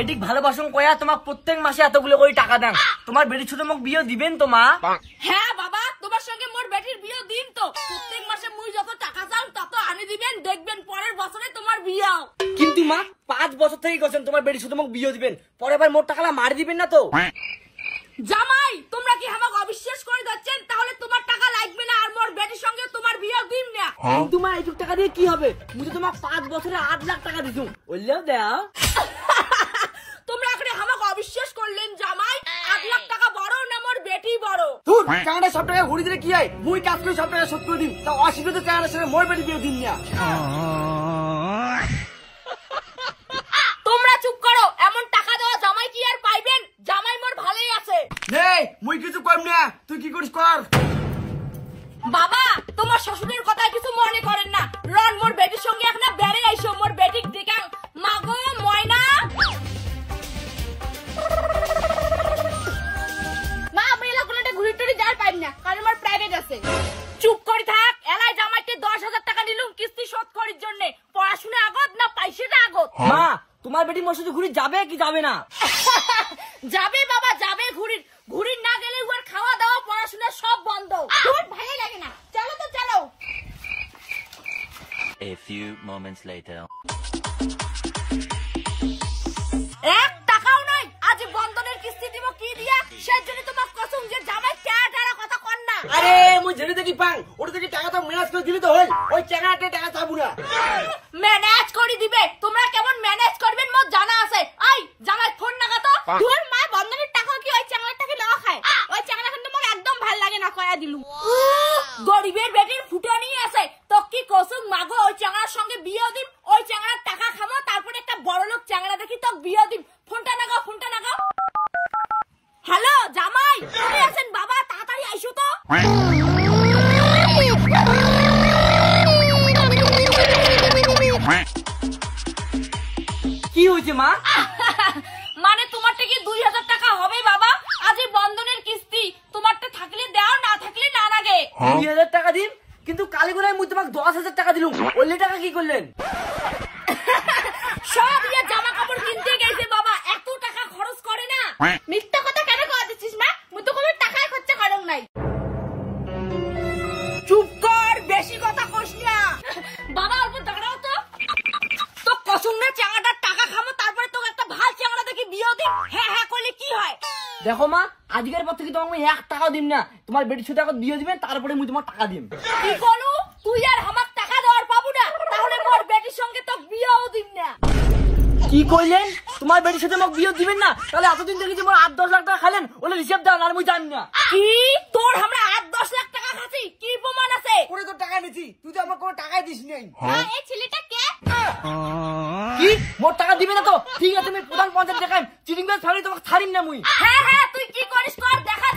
বেটিক ভালোবাসুন কয়া তোমাক প্রত্যেক মাসে এতগুলো করে টাকা দেন। তোমার বেটি ছোট মোক বিয়ে দিবেন তো মা? হ্যাঁ বাবা, তোমার সঙ্গে মোর বেটির বিয়ে দিন তো। প্রত্যেক মাসে মুই যত টাকা চাও তত আনি দিবেন, দেখবেন পরের বছরে তোমার বিয়ে। কিন্তু মা 5 বছর থেকে গেছেন তোমার বেটি ছোট মোক বিয়ে দিবেন, পরে আবার মোর টাকাটা মারি দিবেন না তো? জামাই, তোমরা কি আমাকে অবিশ্বাস করে যাচ্ছেন? তাহলে তোমার টাকা লাগবে না আর মোর বেটির সঙ্গে তোমার বিয়ে দিন না। কিন্তু মা এইটুক টাকা দিয়ে কি হবে? মুই তো তোমাক 5 বছরে 8 লাখ টাকা দিছু, ওইলেও দাও। তোমরা এখানে আমাকে অবিশ্বাস করলেন জামাই। 8 লাখ টাকা বড় না মোর বেটি বড়? তুই টাকাটা সব টাকা ঘুরি দিলে কি হয়? মুই কাজ করে সব টাকা শোধ করে দিন, তা অসুবিধা তো টাকার সঙ্গে মোর বেটি বিয়ে দিন না। তোমরা চুপ করো, এমন টাকা দেওয়া জামাই কি আর পাইবেন? জামাই মোর ভালোই আছে। এই মুই কিছু কম না, তুই কি করিস কর। বাবা, তোমার শ্বশুরের কথা কিছু মনে করেন না। রন মোর বেটির সঙ্গে এখন বেড়ে আইসো, মোর বেটিক দেখাং। মাগো ময়না, মা আমি এলাকাটা ঘুরি টুরি যার পাইব না, কারণ আমার প্রাইভেট আছে। চুপ করে থাক। এলাই জামাইতে 10,000 টাকা নিলুম কিস্তি শোধ করার জন্য। পড়াশোনা আগত না পয়সাটা আগত? মা তোমার বেটি মোর সাথে ঘুরি যাবে কি যাবে না? যাবে বাবা যাবে। ঘুরির ঘুরির না গেলে ওর খাওয়া দাওয়া পড়াশোনা সব বন্ধ। তোর ভালো লাগে না, চলো তো চলো। A few moments later. 1 টাকাও নাই। আজ বন্ধনের কিস্তি দিব কি দিয়া? সেই জন্য তোমার কসম যে জামাই টাটা কথা কর না। আরে মুই জেনে দেখি পাং, ওটা থেকে টাকা তো ম্যানেজ করে দিলি তো হল। ওই টাকাতে টাকা চাবো না। ম্যানেজ করে দিবে। তোমরা কেমন ম্যানেজ করবেন মোর জানা আছে। আই জামাই ফোন নাগা তো। তোর মা বন্ধনের টাকা কি ওই চাংলার টাকা লওয়া খায়? ওই চাংলা কিন্তু মোক একদম ভাল লাগে না, কয়া দিলু। গরিবের বেটির ফুটানি আছে। তো কি কসম মাগো ওই চাংলার সঙ্গে বিয়ে দিম, ওই চাংলার টাকা খামো, তারপরে একটা বড় লোক চাংলা দেখি তো বিয়ে দিম। ফোনটা নাগাও, ফোনটা নাগাও। হ্যালো জামাই, তুমি আছেন বাবা? তাড়াতাড়ি আইসো তো। কি হয়েছে মা? মানে তোমারটা কি 2,000 টাকা হবে বাবা? আজ বন্ধনের কিস্তি তোমারটা থাকলে দাও, না থাকলে না লাগে। 2,000 টাকা দিন, কিন্তু কালীগুলায় মুই তোমাকে 10,000 টাকা দিলুম, ওই টাকা কি করলেন? সব ইয়ে জামা কাপড় কিনতে গেছে বাবা, এত টাকা খরচ করে না। মিথ্যা কথা কেন কয়া দিচ্ছিস মা? মুই তো কোনো টাকাই খরচা করং নাই। চুপ কর, বেশি কথা কইস না। বাবা অল্প দাঁড়াও তো। তো কসম না চাঙাটার টাকা খামো, তারপরে তোকে একটা ভাল চাঙা দেখি বিয়ে দিই। হ্যাঁ হ্যাঁ করলে কি হয়? দেখো মা, আজকের পর থেকে তোমাকে 1 টাকা দিম না। তোমার বেটির সাথে এখন বিয়ে দিবেন, তারপরে মুই তোমার টাকা দিম। কি বলু? তুই আর আমাক টাকা দেওয়ার পাবো না, তাহলে মোর বেটির সঙ্গে তো বিয়েও দিম না। কি কইলেন? তোমার বেটির সাথে মোক বিয়ে দিবেন না? তাহলে এতদিন থেকে যে মোর 8-10 লাখ টাকা খাইলেন, ওলে হিসাব দাও, আর মুই জানি না। কি তোর আমরা 8-10 লাখ টাকা খাচ্ছি? কি প্রমাণ আছে? ওরে তো টাকা নিছি, তুই তো আমার কোনো টাকাই দিস নাই। এই ছেলেটা কে? কি মোর টাকা দিবে না তো? ঠিক আছে, তুমি প্রধান পঞ্চায়েত দেখাই চিটিং বাজ ফেলি তোমাকে ছাড়িম না মুই। হ্যাঁ হ্যাঁ, তুই কি করিস কর, দেখা